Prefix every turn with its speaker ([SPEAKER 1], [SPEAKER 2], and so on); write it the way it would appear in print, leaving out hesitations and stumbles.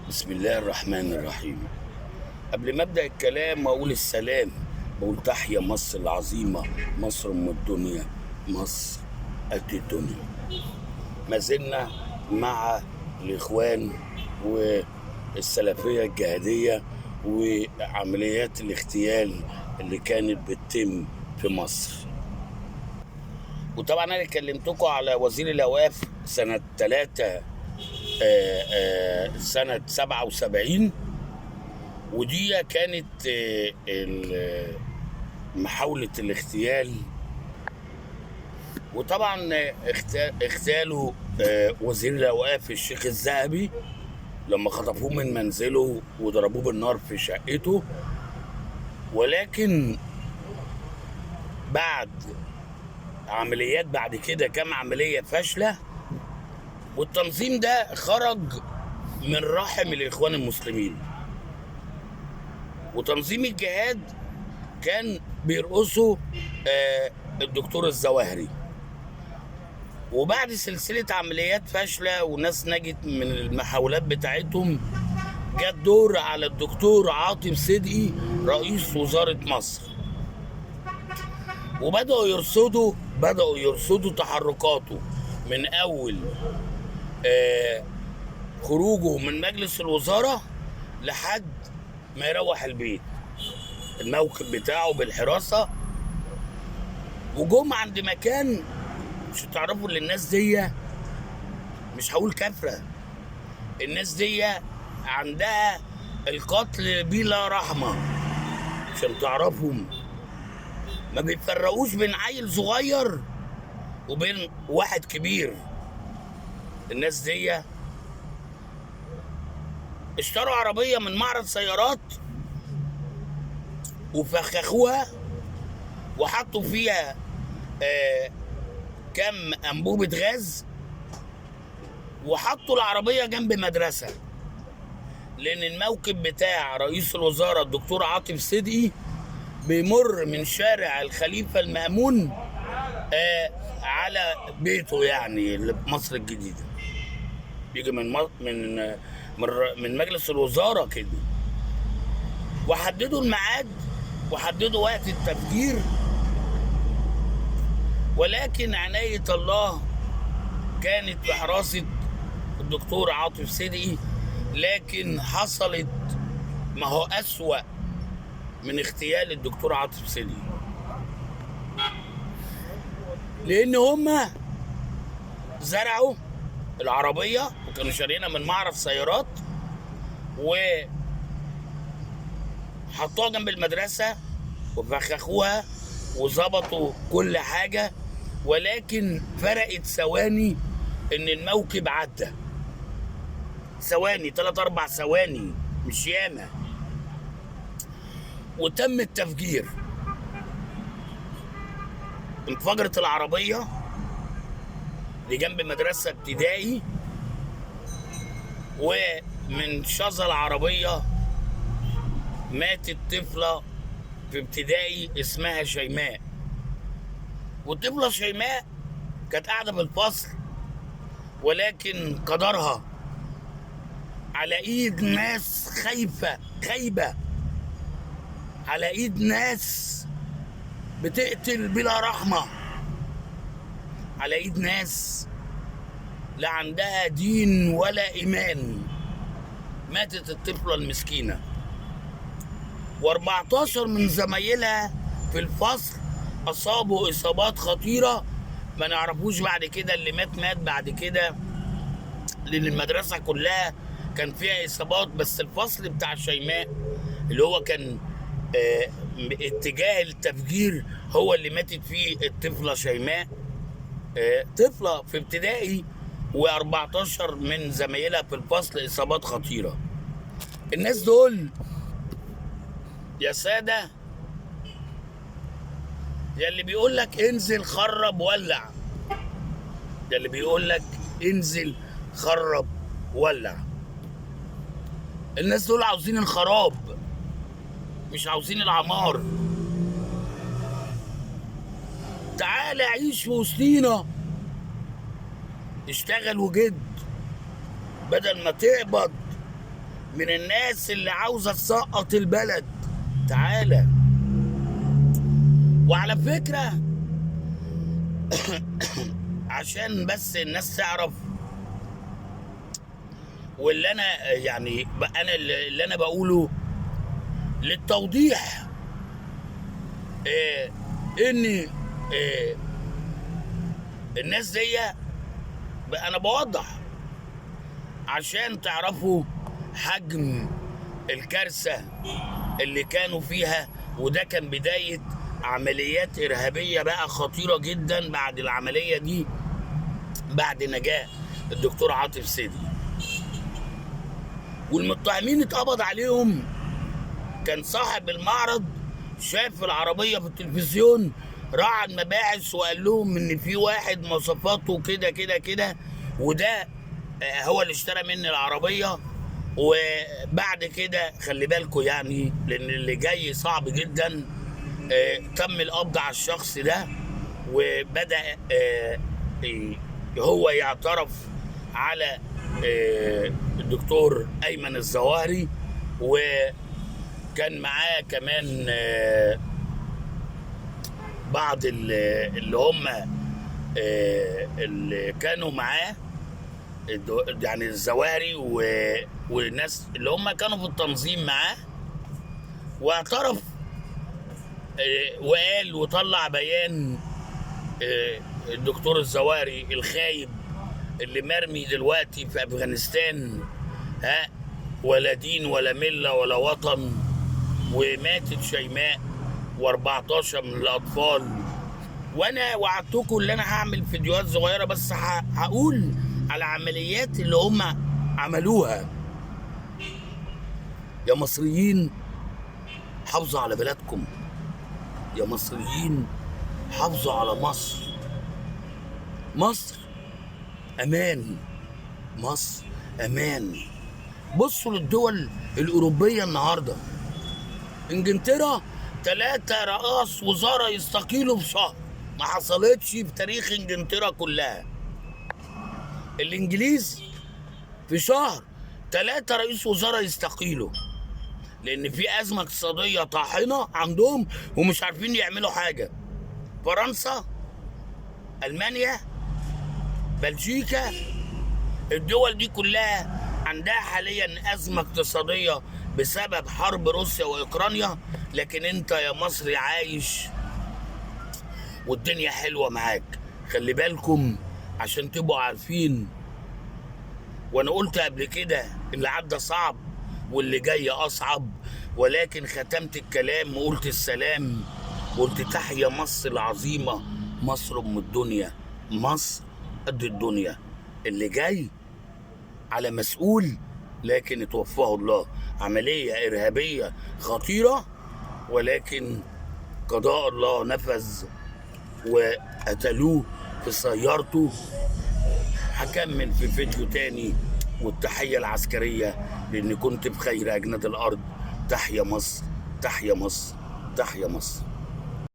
[SPEAKER 1] بسم الله الرحمن الرحيم. قبل ما ابدا الكلام واقول السلام، بقول تحيا مصر العظيمه، مصر ام الدنيا، مصر قد الدنيا. ما زلنا مع الاخوان والسلفيه الجهاديه وعمليات الاغتيال اللي كانت بتتم في مصر. وطبعا انا كلمتكم على وزير الاوقاف سنه 3 سنه 77، ودي كانت محاولة الاغتيال. وطبعا اغتالوا وزير الأوقاف الشيخ الذهبي لما خطفوه من منزله وضربوه بالنار في شقته. ولكن بعد عمليات بعد كده كام عملية فاشلة، والتنظيم ده خرج من رحم الإخوان المسلمين. وتنظيم الجهاد كان بيرقصوا الدكتور الظواهري. وبعد سلسلة عمليات فاشلة وناس نجت من المحاولات بتاعتهم، جت دور على الدكتور عاطف صدقي رئيس وزارة مصر، وبدأوا يرصدوا تحركاته من أول خروجه من مجلس الوزارة لحد ما يروح البيت، الموكب بتاعه بالحراسة. وجم عند مكان مش هتعرفوا ان الناس دي، مش هقول كافرة، الناس دي عندها القتل بلا رحمة. عشان تعرفوا ما بيفرقوش بين عيل صغير وبين واحد كبير. الناس دي اشتروا عربية من معرض سيارات وفخخوها وحطوا فيها كم أنبوبة غاز، وحطوا العربية جنب مدرسة، لأن الموكب بتاع رئيس الوزراء الدكتور عاطف صدقي بيمر من شارع الخليفة المأمون على بيته، يعني اللي في مصر الجديدة، بيجي من مجلس الوزراء كده. وحددوا الميعاد وحددوا وقت التفجير، ولكن عناية الله كانت في حراسة الدكتور عاطف صدقي. لكن حصلت ما هو أسوأ من اغتيال الدكتور عاطف صدقي، لأن هما زرعوا العربية وكانوا شارينها من معرض سيارات وحطوها جنب المدرسة وفخخوها وظبطوا كل حاجة. ولكن فرقت ثواني ان الموكب عدى، ثواني، 3-4 ثواني، مش ياما، وتم التفجير. انفجرت العربية اللي جنب مدرسة ابتدائي، ومن شظى العربية ماتت طفلة في ابتدائي اسمها شيماء. والطفلة شيماء كانت قاعدة في الفصل، ولكن قدرها على ايد ناس خايبة، على ايد ناس بتقتل بلا رحمة، على ايد ناس لا عندها دين ولا ايمان. ماتت الطفلة المسكينة، و14 من زمايلها في الفصل اصابوا اصابات خطيرة ما نعرفوش بعد كده. اللي مات بعد كده، لان المدرسة كلها كان فيها اصابات، بس الفصل بتاع شيماء اللي هو كان اتجاه التفجير هو اللي ماتت فيه الطفلة شيماء، طفلة في ابتدائي، و14 من زمايلها في الفصل اصابات خطيرة. الناس دول يا سادة، يا اللي بيقول لك انزل خرب ولع، يا اللي بيقول لك انزل خرب ولع، الناس دول عاوزين الخراب، مش عاوزين العمار. تعال عيش في وسطينا، اشتغل وجد، بدل ما تقبض من الناس اللي عاوزة تسقط البلد. تعالى. وعلى فكرة عشان بس الناس تعرف، واللي انا يعني انا اللي انا بقوله للتوضيح، ان الناس دي انا بوضح عشان تعرفوا حجم الكارثة اللي كانوا فيها. وده كان بداية عمليات إرهابية بقى خطيرة جدا بعد العملية دي، بعد نجاة الدكتور عاطف سيدي. والمتهمين اتقبض عليهم. كان صاحب المعرض شاف العربية في التلفزيون، راح على المباحث وقال لهم ان في واحد مواصفاته كده كده كده، وده هو اللي اشترى مني العربية. وبعد كده خلي بالكم يعني، لان اللي جاي صعب جدا. تم القبض على الشخص ده، وبدأ هو يعترف على الدكتور أيمن الظواهري، وكان معاه كمان بعض اللي هم اللي كانوا معاه، يعني الظواهري والناس اللي هم كانوا في التنظيم معاه. واعترف وقال وطلع بيان الدكتور الظواهري الخايب اللي مرمي دلوقتي في افغانستان، ولا دين ولا مله ولا وطن، وماتت شيماء و14 من الاطفال. وانا وعدتكم ان انا هعمل فيديوهات صغيره بس هقول على عمليات اللي هم عملوها. يا مصريين حافظوا على بلادكم، يا مصريين حافظوا على مصر. مصر امان، مصر امان. بصوا للدول الاوروبيه النهارده، انجلترا 3 رئاس وزراء يستقيلوا في شهر، ما حصلتش في تاريخ انجلترا كلها. الانجليز في شهر 3 رئيس وزراء يستقيلوا، لان في ازمه اقتصاديه طاحنه عندهم ومش عارفين يعملوا حاجه. فرنسا، المانيا، بلجيكا، الدول دي كلها عندها حاليا ازمه اقتصاديه بسبب حرب روسيا واوكرانيا، لكن انت يا مصري عايش والدنيا حلوه معاك. خلي بالكم عشان تبقوا عارفين. وانا قلت قبل كده اللي عدى صعب واللي جاي اصعب، ولكن ختمت الكلام وقلت السلام، قلت تحيا مصر العظيمه، مصر ام الدنيا، مصر قد الدنيا. اللي جاي على مسؤول، لكن اتوفاه الله. عمليه ارهابيه خطيره، ولكن قضاء الله نفذ وقتلوه في سيارته. هكمل في فيديو تاني. والتحية العسكرية، لأني كنت بخير أجناد الأرض. تحيا مصر، تحيا مصر، تحيا مصر.